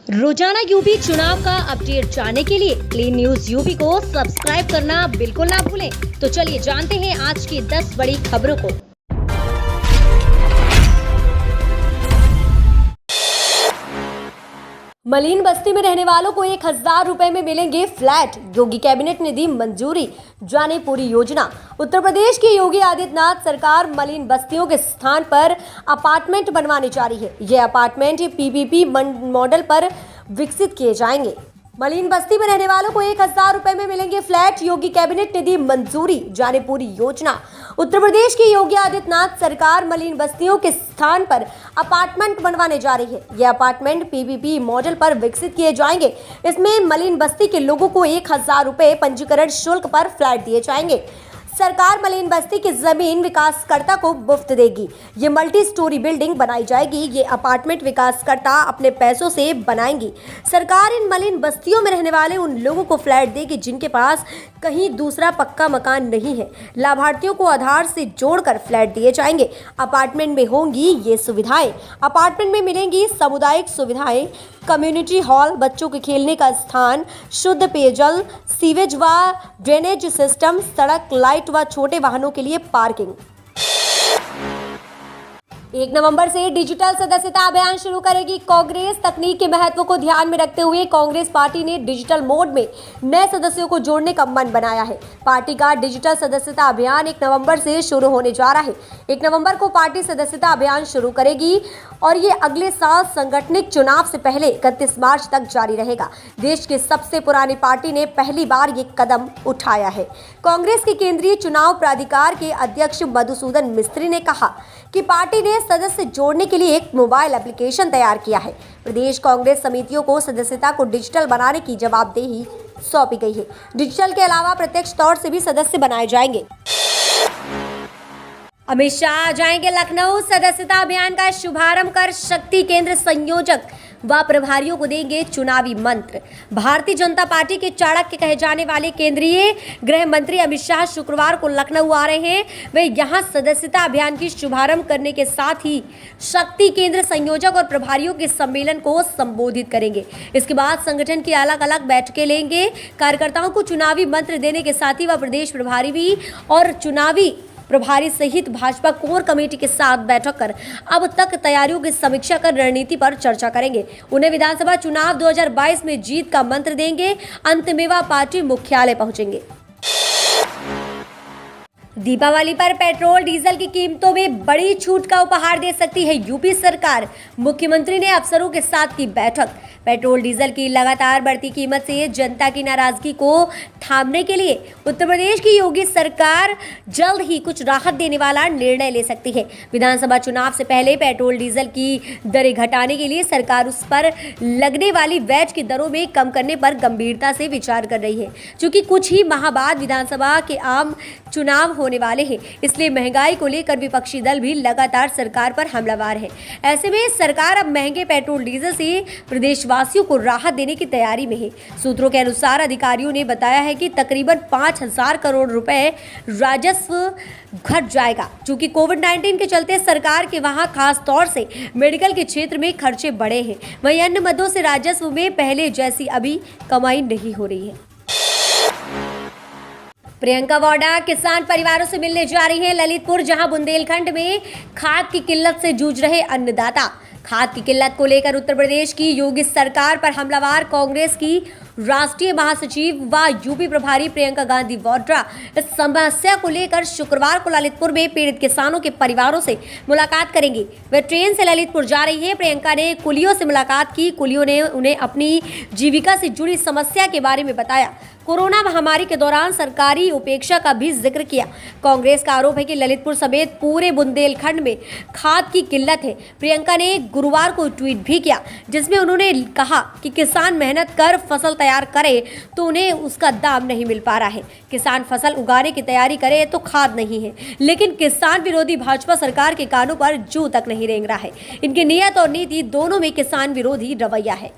रोजाना यूपी चुनाव का अपडेट जानने के लिए क्लीन न्यूज यूपी को सब्सक्राइब करना बिल्कुल ना भूलें। तो चलिए जानते हैं आज की 10 बड़ी खबरों को। मलिन बस्ती में रहने वालों को 1000 रुपए में मिलेंगे फ्लैट, योगी कैबिनेट ने दी मंजूरी, जाने पूरी योजना। उत्तर प्रदेश की योगी आदित्यनाथ सरकार मलिन बस्तियों के स्थान पर अपार्टमेंट बनवाने जा रही है। ये अपार्टमेंट पीपीपी मॉडल पर विकसित किए जाएंगे। मलिन बस्ती में रहने वालों को 1000 रुपए में मिलेंगे फ्लैट, योगी कैबिनेट ने दी मंजूरी, जाने पूरी योजना। उत्तर प्रदेश की योगी आदित्यनाथ सरकार मलिन बस्तियों के स्थान पर अपार्टमेंट बनवाने जा रही है। यह अपार्टमेंट पीपीपी मॉडल पर विकसित किए जाएंगे। इसमें मलिन बस्ती के लोगों को 1000 रुपए पंजीकरण शुल्क पर फ्लैट दिए जाएंगे। सरकार मलिन बस्ती की जमीन विकासकर्ता को मुफ्त देगी। ये मल्टी स्टोरी बिल्डिंग बनाई जाएगी। ये अपार्टमेंट विकासकर्ता अपने पैसों से बनाएंगी। सरकार इन मलिन बस्तियों में रहने वाले उन लोगों को फ्लैट देगी जिनके पास कहीं दूसरा पक्का मकान नहीं है। लाभार्थियों को आधार से जोड़कर फ्लैट दिए जाएंगे। अपार्टमेंट में होंगी ये सुविधाएं। अपार्टमेंट में मिलेंगी सामुदायिक सुविधाएं, कम्युनिटी हॉल, बच्चों के खेलने का स्थान, शुद्ध पेयजल, सीवेज व ड्रेनेज सिस्टम, सड़क, लाइट व छोटे वाहनों के लिए पार्किंग। 1 नवंबर से डिजिटल सदस्यता अभियान शुरू करेगी कांग्रेस। तकनीक के महत्व को ध्यान में रखते हुए कांग्रेस पार्टी ने डिजिटल मोड में नए सदस्यों को जोड़ने का मन बनाया है। पार्टी का डिजिटल सदस्यता अभियान 1 नवंबर से शुरू होने जा रहा है। 1 नवंबर को पार्टी सदस्यता अभियान शुरू करेगी और ये अगले साल सांगठनिक चुनाव से पहले 31 मार्च तक जारी रहेगा। देश की सबसे पुरानी पार्टी ने पहली बार ये कदम उठाया है। कांग्रेस के केंद्रीय चुनाव प्राधिकार के अध्यक्ष मधुसूदन मिस्त्री ने कहा कि पार्टी ने सदस्य जोड़ने के लिए एक मोबाइल एप्लीकेशन तैयार किया है। प्रदेश कांग्रेस समितियों को सदस्यता को डिजिटल बनाने की जवाबदेही सौंपी गई है। डिजिटल के अलावा प्रत्यक्ष तौर से भी सदस्य बनाए जाएंगे। अमित शाह जाएंगे लखनऊ। सदस्यता अभियान का शुभारंभ कर शक्ति केंद्र संयोजक व प्रभारियों को देंगे चुनावी मंत्र। भारतीय जनता पार्टी के चाणक्य कहे जाने वाले केंद्रीय गृह मंत्री अमित शाह शुक्रवार को लखनऊ आ रहे हैं। वे यहां सदस्यता अभियान की शुभारंभ करने के साथ ही शक्ति केंद्र संयोजक और प्रभारियों के सम्मेलन को संबोधित करेंगे। इसके बाद संगठन की अलग अलग बैठकें लेंगे। कार्यकर्ताओं को चुनावी मंत्र देने के साथ ही वह प्रदेश प्रभारी भी और चुनावी प्रभारी सहित भाजपा कोर कमेटी के साथ बैठक कर अब तक तैयारियों की समीक्षा कर रणनीति पर चर्चा करेंगे। उन्हें विधानसभा चुनाव 2022 में जीत का मंत्र देंगे। अंत में वह पार्टी मुख्यालय पहुंचेंगे। दीपावली पर पेट्रोल डीजल की कीमतों में बड़ी छूट का उपहार दे सकती है यूपी सरकार। मुख्यमंत्री ने अफसरों के साथ की बैठक। पेट्रोल डीजल की लगातार बढ़ती कीमत से जनता की नाराजगी को थामने के लिए उत्तर प्रदेश की योगी सरकार जल्द ही कुछ राहत देने वाला निर्णय ले सकती है। विधानसभा चुनाव से पहले पेट्रोल डीजल की दरें घटाने के लिए सरकार उस पर लगने वाली वैट की दरों में कम करने पर गंभीरता से विचार कर रही है। चूंकि कुछ ही माह बाद विधानसभा के आम चुनाव होने वाले हैं, इसलिए महंगाई को लेकर विपक्षी दल भी लगातार सरकार पर हमलावर है। ऐसे में सरकार अब महंगे पेट्रोल डीजल से प्रदेशवासियों को राहत देने की तैयारी में है। सूत्रों के अनुसार अधिकारियों ने बताया है कि तकरीबन 5000 करोड़ रुपए राजस्व घट जाएगा। चूंकि कोविड-19 के चलते सरकार के वहां खास तौर से मेडिकल के क्षेत्र में खर्चे बढ़े हैं, वहीं अन्य मदों से राजस्व में पहले जैसी अभी कमाई नहीं हो रही है। प्रियंका वाड्रा किसान परिवारों से मिलने जा रही हैं ललितपुर, जहां बुंदेलखंड में खाद की किल्लत से जूझ रहे अन्नदाता। खाद की किल्लत को लेकर उत्तर प्रदेश की योगी सरकार पर हमलावर कांग्रेस की राष्ट्रीय महासचिव व यूपी प्रभारी प्रियंका गांधी वाड्रा इस समस्या को लेकर शुक्रवार को ललितपुर में पीड़ित किसानों के परिवारों से मुलाकात करेंगी। वे ट्रेन से ललितपुर जा रही हैं। प्रियंका ने कुलियों से मुलाकात की। कुलियों ने उन्हें अपनी जीविका से जुड़ी समस्या के बारे में बताया। कोरोना महामारी के दौरान सरकारी उपेक्षा का भी जिक्र किया। कांग्रेस का आरोप है कि ललितपुर समेत पूरे बुंदेलखंड में खाद की किल्लत है। प्रियंका ने गुरुवार को ट्वीट भी किया, जिसमें उन्होंने कहा कि किसान मेहनत कर फसल तैयार करे तो उन्हें उसका दाम नहीं मिल पा रहा है। किसान फसल उगाने की तैयारी करे तो खाद नहीं है। लेकिन किसान विरोधी भाजपा सरकार के कानों पर जू तक नहीं रेंग रहा है। इनकी नीयत और नीति दोनों में किसान विरोधी रवैया है।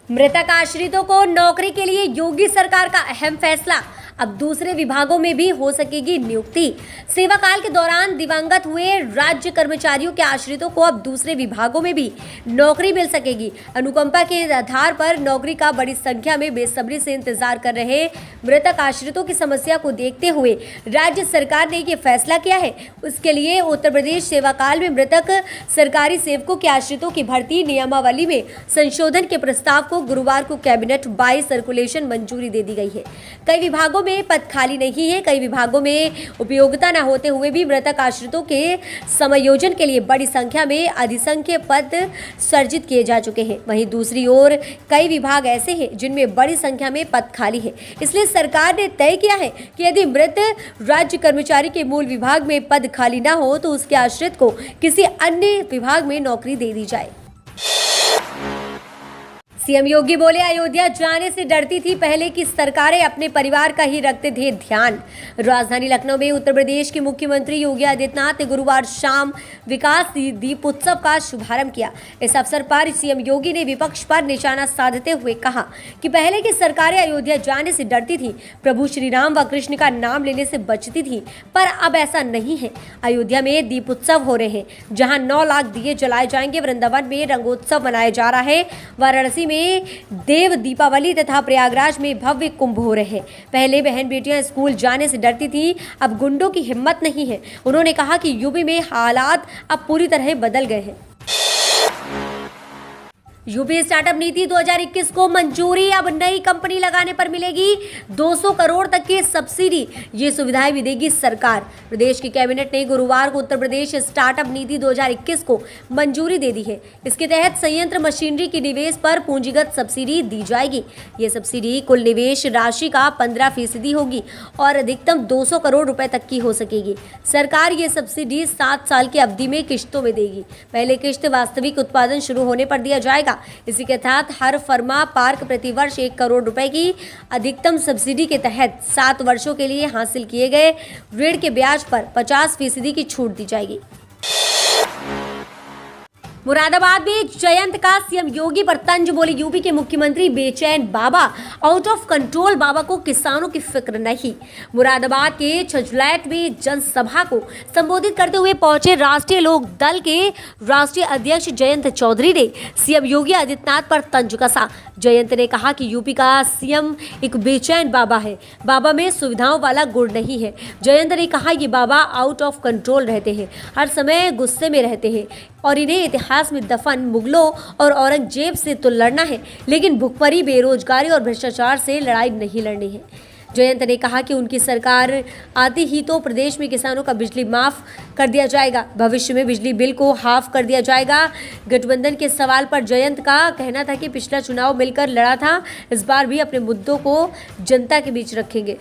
मृतक आश्रितों को नौकरी के लिए योगी सरकार का अहम फैसला। अब दूसरे विभागों में भी हो सकेगी नियुक्ति। सेवा काल के दौरान दिवंगत हुए राज्य कर्मचारियों के आश्रितों को अब दूसरे विभागों में भी नौकरी मिल सकेगी। अनुकंपा के आधार पर नौकरी का बड़ी संख्या में बेसब्री से इंतजार कर रहे मृतक आश्रितों की समस्या को देखते हुए राज्य सरकार ने यह फैसला किया है। उसके लिए उत्तर प्रदेश सेवा काल में मृतक सरकारी सेवकों के आश्रितों की भर्ती नियमावली में संशोधन के प्रस्ताव को गुरुवार को कैबिनेट बाय सर्कुलेशन मंजूरी दे दी गई है। कई विभागों में पद खाली नहीं है। कई विभागों में उपयोगिता न होते हुए भी मृतक आश्रितों के समायोजन के लिए बड़ी संख्या में अधिसंख्य पद सर्जित किए जा चुके हैं। वहीं दूसरी ओर कई विभाग ऐसे हैं जिनमें बड़ी संख्या में पद खाली है। इसलिए सरकार ने तय किया है कि यदि मृत राज्य कर्मचारी के मूल विभाग में पद खाली न हो तो उसके आश्रित को किसी अन्य विभाग में नौकरी दे दी जाए। सीएम योगी बोले, अयोध्या जाने से डरती थी पहले की सरकारें, अपने परिवार का ही रखते थे ध्यान। राजधानी लखनऊ में उत्तर प्रदेश के मुख्यमंत्री योगी आदित्यनाथ ने गुरुवार शाम विकास दीप उत्सव का शुभारंभ किया। इस अवसर पर सीएम योगी ने विपक्ष पर निशाना साधते हुए कहा कि पहले की सरकारें अयोध्या जाने से डरती थी, प्रभु श्री राम व कृष्ण का नाम लेने से बचती थी, पर अब ऐसा नहीं है। अयोध्या में दीप उत्सव हो रहे हैं, जहाँ 9 लाख दिए जलाए जाएंगे। वृंदावन में रंगोत्सव मनाया जा रहा है। वाराणसी में देव दीपावली तथा प्रयागराज में भव्य कुंभ हो रहे हैं। पहले बहन बेटियां स्कूल जाने से डरती थी, अब गुंडों की हिम्मत नहीं है। उन्होंने कहा कि यूपी में हालात अब पूरी तरह बदल गए हैं। यूपी स्टार्टअप नीति 2021 को मंजूरी। अब नई कंपनी लगाने पर मिलेगी 200 करोड़ तक की सब्सिडी। ये सुविधाएं भी देगी सरकार। प्रदेश की कैबिनेट ने गुरुवार को उत्तर प्रदेश स्टार्टअप नीति 2021 को मंजूरी दे दी है। इसके तहत संयंत्र मशीनरी की निवेश पर पूंजीगत सब्सिडी दी जाएगी। ये सब्सिडी कुल निवेश राशि का 15% होगी और अधिकतम 200 करोड़ रुपए तक की हो सकेगी। सरकार ये सब्सिडी 7 साल की अवधि में किश्तों में देगी। पहले किश्त वास्तविक उत्पादन शुरू होने पर दिया जाएगा। इसी के तहत हर फर्मा पार्क प्रतिवर्ष 1 करोड़ रुपए की अधिकतम सब्सिडी के तहत 7 वर्षों के लिए हासिल किए गए ऋण के ब्याज पर 50% की छूट दी जाएगी। मुरादाबाद में जयंत का सीएम योगी पर तंज। बोले, यूपी के मुख्यमंत्री बेचैन, बाबा आउट ऑफ कंट्रोल, बाबा को किसानों की फिक्र नहीं। मुरादाबाद के छजलैट में जनसभा को संबोधित करते हुए पहुंचे राष्ट्रीय लोक दल के राष्ट्रीय अध्यक्ष जयंत चौधरी ने सीएम योगी आदित्यनाथ पर तंज कसा। जयंत ने कहा कि यूपी का सीएम एक बेचैन बाबा है, बाबा में सुविधाओं वाला गुण नहीं है। जयंत ने कहा कि बाबा आउट ऑफ कंट्रोल रहते हैं, हर समय गुस्से में रहते हैं और इन्हें इतिहास में दफन मुगलों और औरंगजेब से तो लड़ना है, लेकिन भुखमरी, बेरोजगारी और भ्रष्टाचार से लड़ाई नहीं लड़नी है। जयंत ने कहा कि उनकी सरकार आते ही तो प्रदेश में किसानों का बिजली माफ कर दिया जाएगा, भविष्य में बिजली बिल को हाफ कर दिया जाएगा। गठबंधन के सवाल पर जयंत का कहना था कि पिछला चुनाव मिलकर लड़ा था, इस बार भी अपने मुद्दों को जनता के बीच रखेंगे।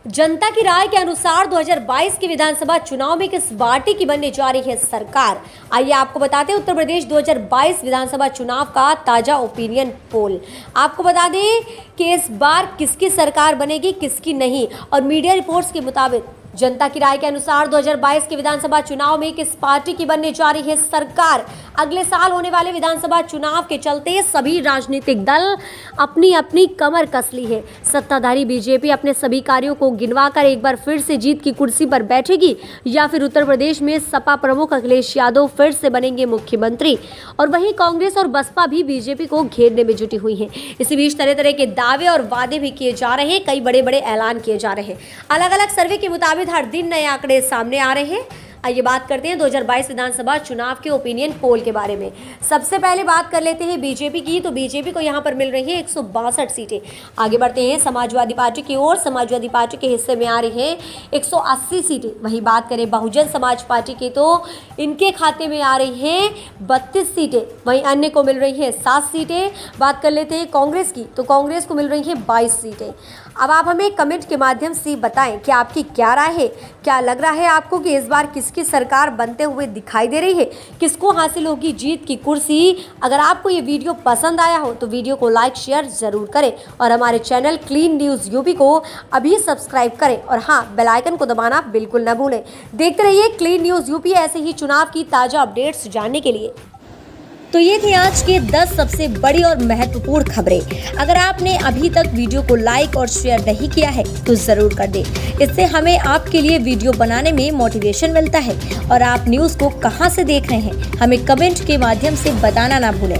जनता की राय के अनुसार 2022 के विधानसभा चुनाव में किस पार्टी की बनने जा रही है सरकार? आइए आपको बताते हैं उत्तर प्रदेश 2022 विधानसभा चुनाव का ताजा ओपिनियन पोल। आपको बता दें कि इस बार किसकी सरकार बनेगी, किसकी नहीं। और मीडिया रिपोर्ट्स के मुताबिक जनता की राय के अनुसार 2022 के विधानसभा चुनाव में किस पार्टी की बनने जा रही है सरकार? अगले साल होने वाले विधानसभा चुनाव के चलते सभी राजनीतिक दल अपनी अपनी कमर कस ली है। सत्ताधारी बीजेपी अपने सभी कार्यों को गिनवाकर एक बार फिर से जीत की कुर्सी पर बैठेगी या फिर उत्तर प्रदेश में सपा प्रमुख अखिलेश यादव फिर से बनेंगे मुख्यमंत्री। और वहीं कांग्रेस और बसपा भी बीजेपी को घेरने में जुटी हुई है। इसी बीच तरह तरह के दावे और वादे भी किए जा रहे हैं, कई बड़े बड़े ऐलान किए जा रहे हैं। अलग अलग सर्वे के मुताबिक हर दिन नए आंकड़े सामने आ रहे हैं। आइए बात करते हैं 2022 विधानसभा चुनाव के ओपिनियन पोल के बारे में। सबसे पहले बात कर लेते हैं बीजेपी की, तो बीजेपी को यहां पर मिल रही है 162 सीटें। आगे बढ़ते हैं समाजवादी पार्टी की ओर। समाजवादी पार्टी के हिस्से में आ रही है 180 सीटें। वहीं बात करें बहुजन समाज पार्टी की, तो इनके खाते में आ रही है 32 सीटें। वहीं अन्य को मिल रही है 7 सीटें। बात कर लेते हैं कांग्रेस की, तो कांग्रेस को मिल रही है 22 सीटें। अब आप हमें कमेंट के माध्यम से बताएं कि आपकी क्या राय है, क्या लग रहा है आपको कि इस बार किसकी सरकार बनते हुए दिखाई दे रही है, किसको हासिल होगी जीत की कुर्सी। अगर आपको ये वीडियो पसंद आया हो तो वीडियो को लाइक शेयर जरूर करें और हमारे चैनल क्लीन न्यूज़ यूपी को अभी सब्सक्राइब करें और हाँ, बेल आइकन को दबाना बिल्कुल न भूलें। देखते रहिए क्लीन न्यूज़ यूपी, ऐसे ही चुनाव की ताज़ा अपडेट्स जानने के लिए। तो ये थी आज के 10 सबसे बड़ी और महत्वपूर्ण खबरें। अगर आपने अभी तक वीडियो को लाइक और शेयर नहीं किया है तो जरूर कर दें। इससे हमें आपके लिए वीडियो बनाने में मोटिवेशन मिलता है। और आप न्यूज़ को कहां से देख रहे हैं हमें कमेंट के माध्यम से बताना ना भूलें।